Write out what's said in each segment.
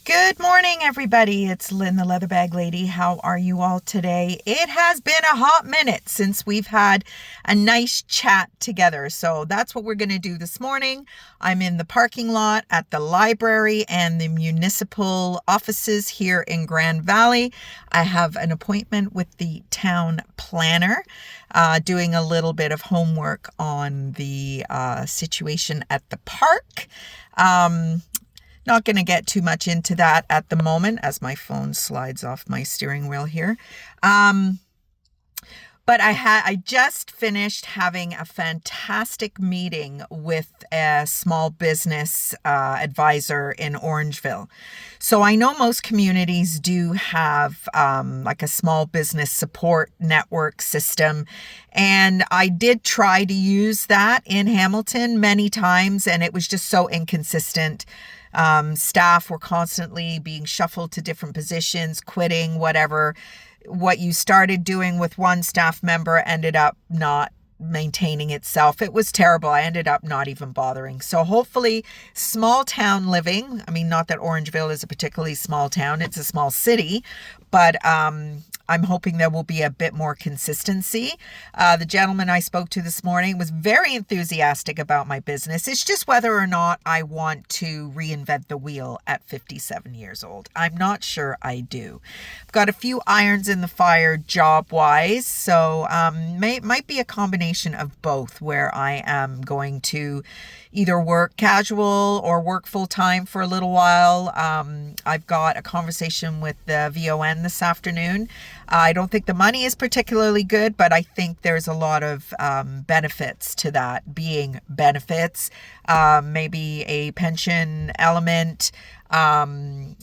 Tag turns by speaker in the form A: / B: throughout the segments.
A: Good morning, everybody. It's Lynn, the Leather Bag Lady. How are you all today? It has been a hot minute since we've had a nice chat together. So that's what we're going to do this morning. I'm in the parking lot at the library and the municipal offices here in Grand Valley. I have an appointment with the town planner, doing a little bit of homework on the situation at the park. Not going to get too much into that at the moment as my phone slides off my steering wheel here. But I just finished having a fantastic meeting with a small business advisor in Orangeville. So I know most communities do have like a small business support network system. And I did try to use that in Hamilton many times, and it was just so inconsistent. Staff were constantly being shuffled to different positions, quitting, whatever. What you started doing with one staff member ended up not maintaining itself. It was terrible. I ended up not even bothering. So hopefully small town living, I mean, not that Orangeville is a particularly small town, it's a small city, but I'm hoping there will be a bit more consistency. The gentleman I spoke to this morning was very enthusiastic about my business. It's just whether or not I want to reinvent the wheel at 57 years old. I'm not sure I do. I've got a few irons in the fire job-wise, so might be a combination of both where I am going to either work casual or work full-time for a little while. I've got a conversation with the VON this afternoon. I don't think the money is particularly good, but I think there's a lot of benefits to that being benefits, maybe a pension element, room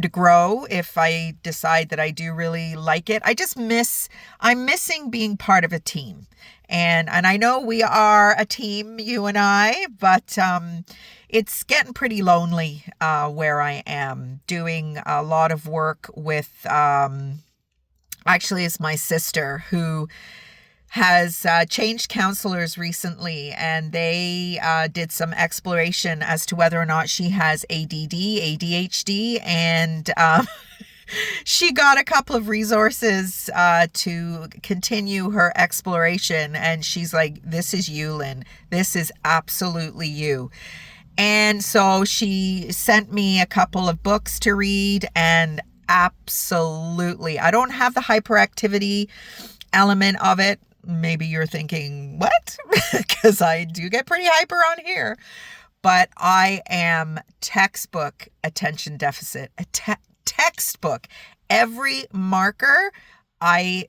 A: to grow if I decide that I do really like it. I'm missing being part of a team. And I know we are a team, you and I, but it's getting pretty lonely where I am doing a lot of work with, actually it's my sister who has changed counselors recently, and they did some exploration as to whether or not she has ADD, ADHD, and she got a couple of resources to continue her exploration, and she's like, this is you, Lynn. This is absolutely you. And so she sent me a couple of books to read, and absolutely, I don't have the hyperactivity element of it. Maybe you're thinking, what? Because I do get pretty hyper on here. But I am textbook attention deficit, textbook. Every marker, I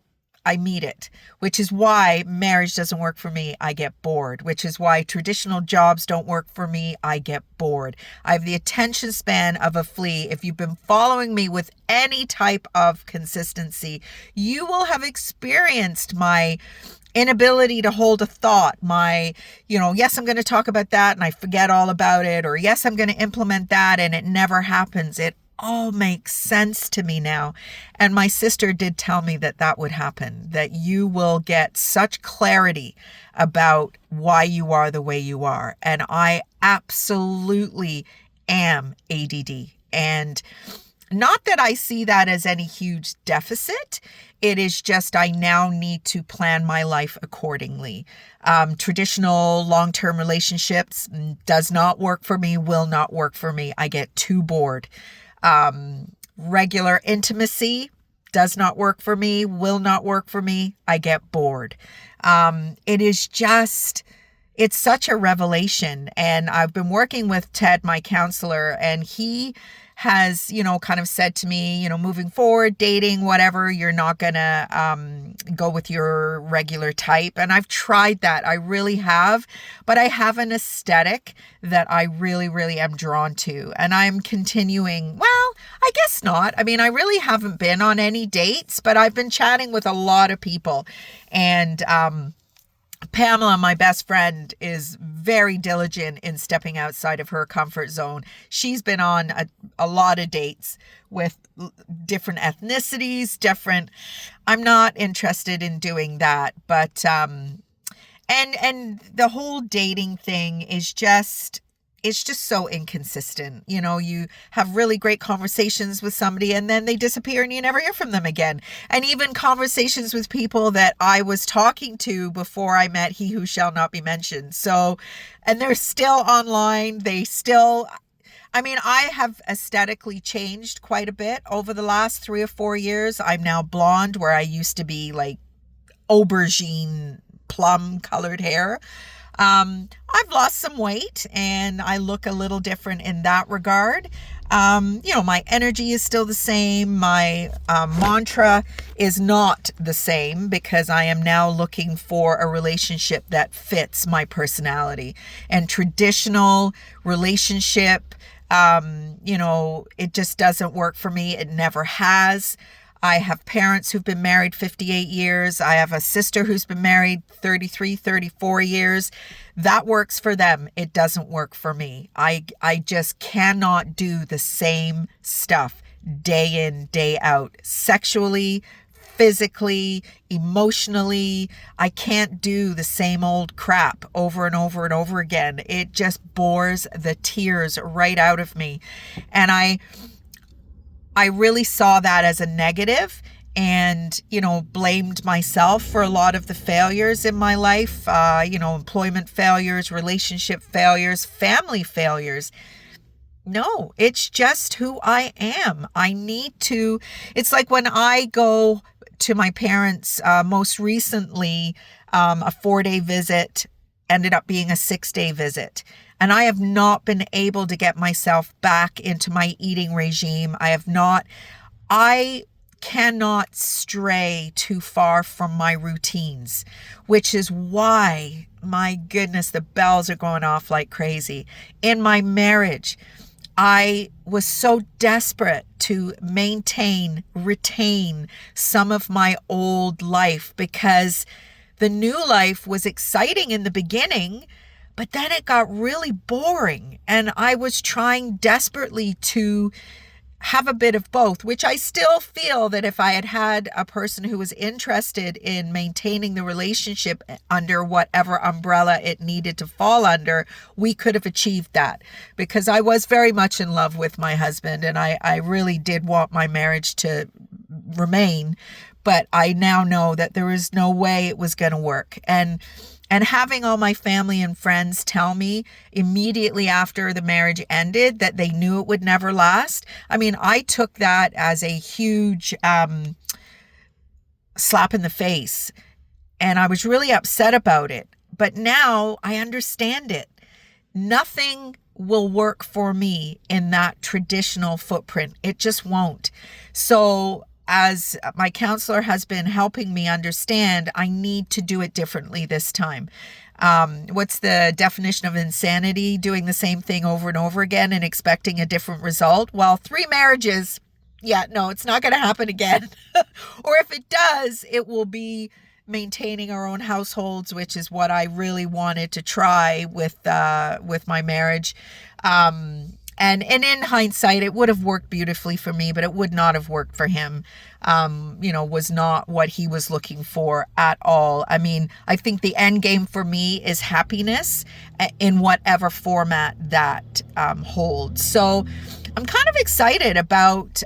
A: meet it, which is why marriage doesn't work for me. I get bored, which is why traditional jobs don't work for me. I get bored. I have the attention span of a flea. If you've been following me with any type of consistency, you will have experienced my inability to hold a thought, yes, I'm going to talk about that and I forget all about it, or yes, I'm going to implement that and it never happens. It all makes sense to me now. And my sister did tell me that that would happen, that you will get such clarity about why you are the way you are. And I absolutely am ADD. And not that I see that as any huge deficit. It is just I now need to plan my life accordingly. Traditional long-term relationships does not work for me, will not work for me. I get too bored. Regular intimacy does not work for me, will not work for me. I get bored. It's such a revelation. And I've been working with Ted, my counselor, and he has, kind of said to me, moving forward, dating, whatever, you're not going to go with your regular type. And I've tried that. I really have. But I have an aesthetic that I really, really am drawn to. And I'm continuing, well, I guess not. I mean, I really haven't been on any dates, but I've been chatting with a lot of people. And Pamela, my best friend, is very diligent in stepping outside of her comfort zone. She's been on a lot of dates with different ethnicities, I'm not interested in doing that, but, and the whole dating thing is just, it's just so inconsistent. You know, you have really great conversations with somebody and then they disappear and you never hear from them again. And even conversations with people that I was talking to before I met He Who Shall Not Be Mentioned. So, and they're still online. I have aesthetically changed quite a bit over the last 3 or 4 years. I'm now blonde where I used to be like aubergine plum colored hair. I've lost some weight and I look a little different in that regard. My energy is still the same. My mantra is not the same because I am now looking for a relationship that fits my personality. And traditional relationship, it just doesn't work for me. It never has. I have parents who've been married 58 years. I have a sister who's been married 33, 34 years. That works for them. It doesn't work for me. I just cannot do the same stuff day in, day out, sexually, physically, emotionally. I can't do the same old crap over and over and over again. It just bores the tears right out of me. And I really saw that as a negative and, blamed myself for a lot of the failures in my life, employment failures, relationship failures, family failures. No, it's just who I am. It's like when I go to my parents, most recently, a 4-day visit ended up being a 6-day visit. And I have not been able to get myself back into my eating regime. I cannot stray too far from my routines, which is why, my goodness, the bells are going off like crazy. In my marriage, I was so desperate to retain some of my old life because the new life was exciting in the beginning, but then it got really boring. And I was trying desperately to have a bit of both, which I still feel that if I had had a person who was interested in maintaining the relationship under whatever umbrella it needed to fall under, we could have achieved that, because I was very much in love with my husband and I really did want my marriage to remain. But I now know that there is no way it was going to work. And having all my family and friends tell me immediately after the marriage ended that they knew it would never last. I took that as a huge slap in the face. And I was really upset about it. But now I understand it. Nothing will work for me in that traditional footprint. It just won't. So as my counselor has been helping me understand, I need to do it differently this time. What's the definition of insanity? Doing the same thing over and over again and expecting a different result? Well, 3 marriages, it's not going to happen again. Or if it does, it will be maintaining our own households, which is what I really wanted to try with my marriage. And in hindsight, it would have worked beautifully for me, but it would not have worked for him. Was not what he was looking for at all. I think the end game for me is happiness in whatever format that holds. So I'm kind of excited about,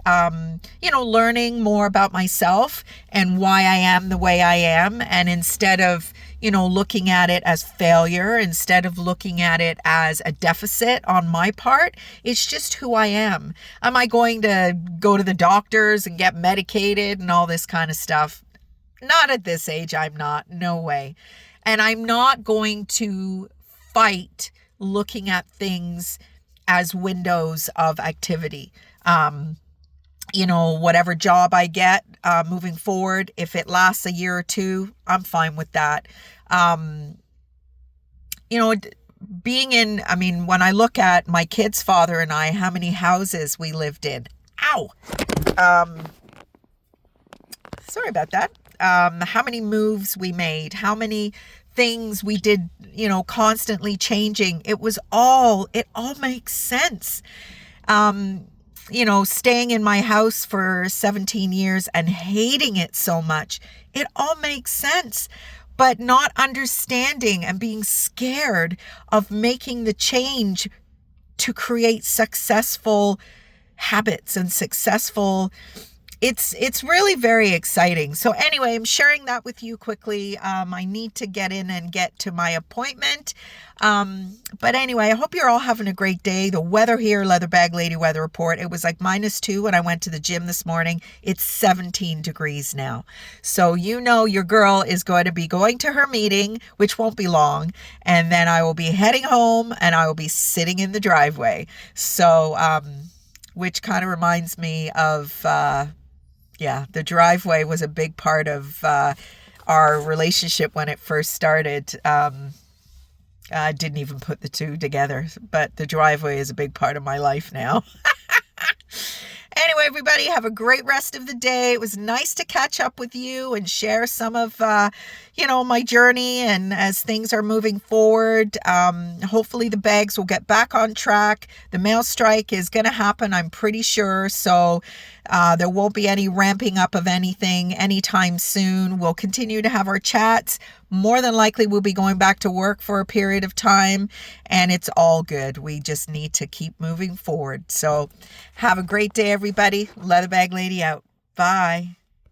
A: learning more about myself and why I am the way I am. And instead of looking at it as failure, instead of looking at it as a deficit on my part, it's just who I am. Am I going to go to the doctors and get medicated and all this kind of stuff? Not at this age, I'm not. No way. And I'm not going to fight looking at things as windows of activity. Whatever job I get moving forward, if it lasts a year or 2, I'm fine with that. When I look at my kid's father and I, how many houses we lived in. Sorry about that. How many moves we made, how many things we did, constantly changing. It all makes sense. Staying in my house for 17 years and hating it so much, it all makes sense. But not understanding and being scared of making the change to create successful habits and successful. It's really very exciting. So anyway, I'm sharing that with you quickly. I need to get in and get to my appointment. But anyway, I hope you're all having a great day. The weather here, Leatherbag Lady weather report, it was like -2 when I went to the gym this morning. It's 17 degrees now. So your girl is going to be going to her meeting, which won't be long. And then I will be heading home and I will be sitting in the driveway. So, which kind of reminds me of, the driveway was a big part of our relationship when it first started. I didn't even put the two together, but the driveway is a big part of my life now. Anyway, everybody, have a great rest of the day. It was nice to catch up with you and share some of, my journey and as things are moving forward. Hopefully the bags will get back on track. The mail strike is going to happen, I'm pretty sure. So there won't be any ramping up of anything anytime soon. We'll continue to have our chats. More than likely, we'll be going back to work for a period of time, and it's all good. We just need to keep moving forward. So have a great day, everybody. Leatherbag Lady out. Bye.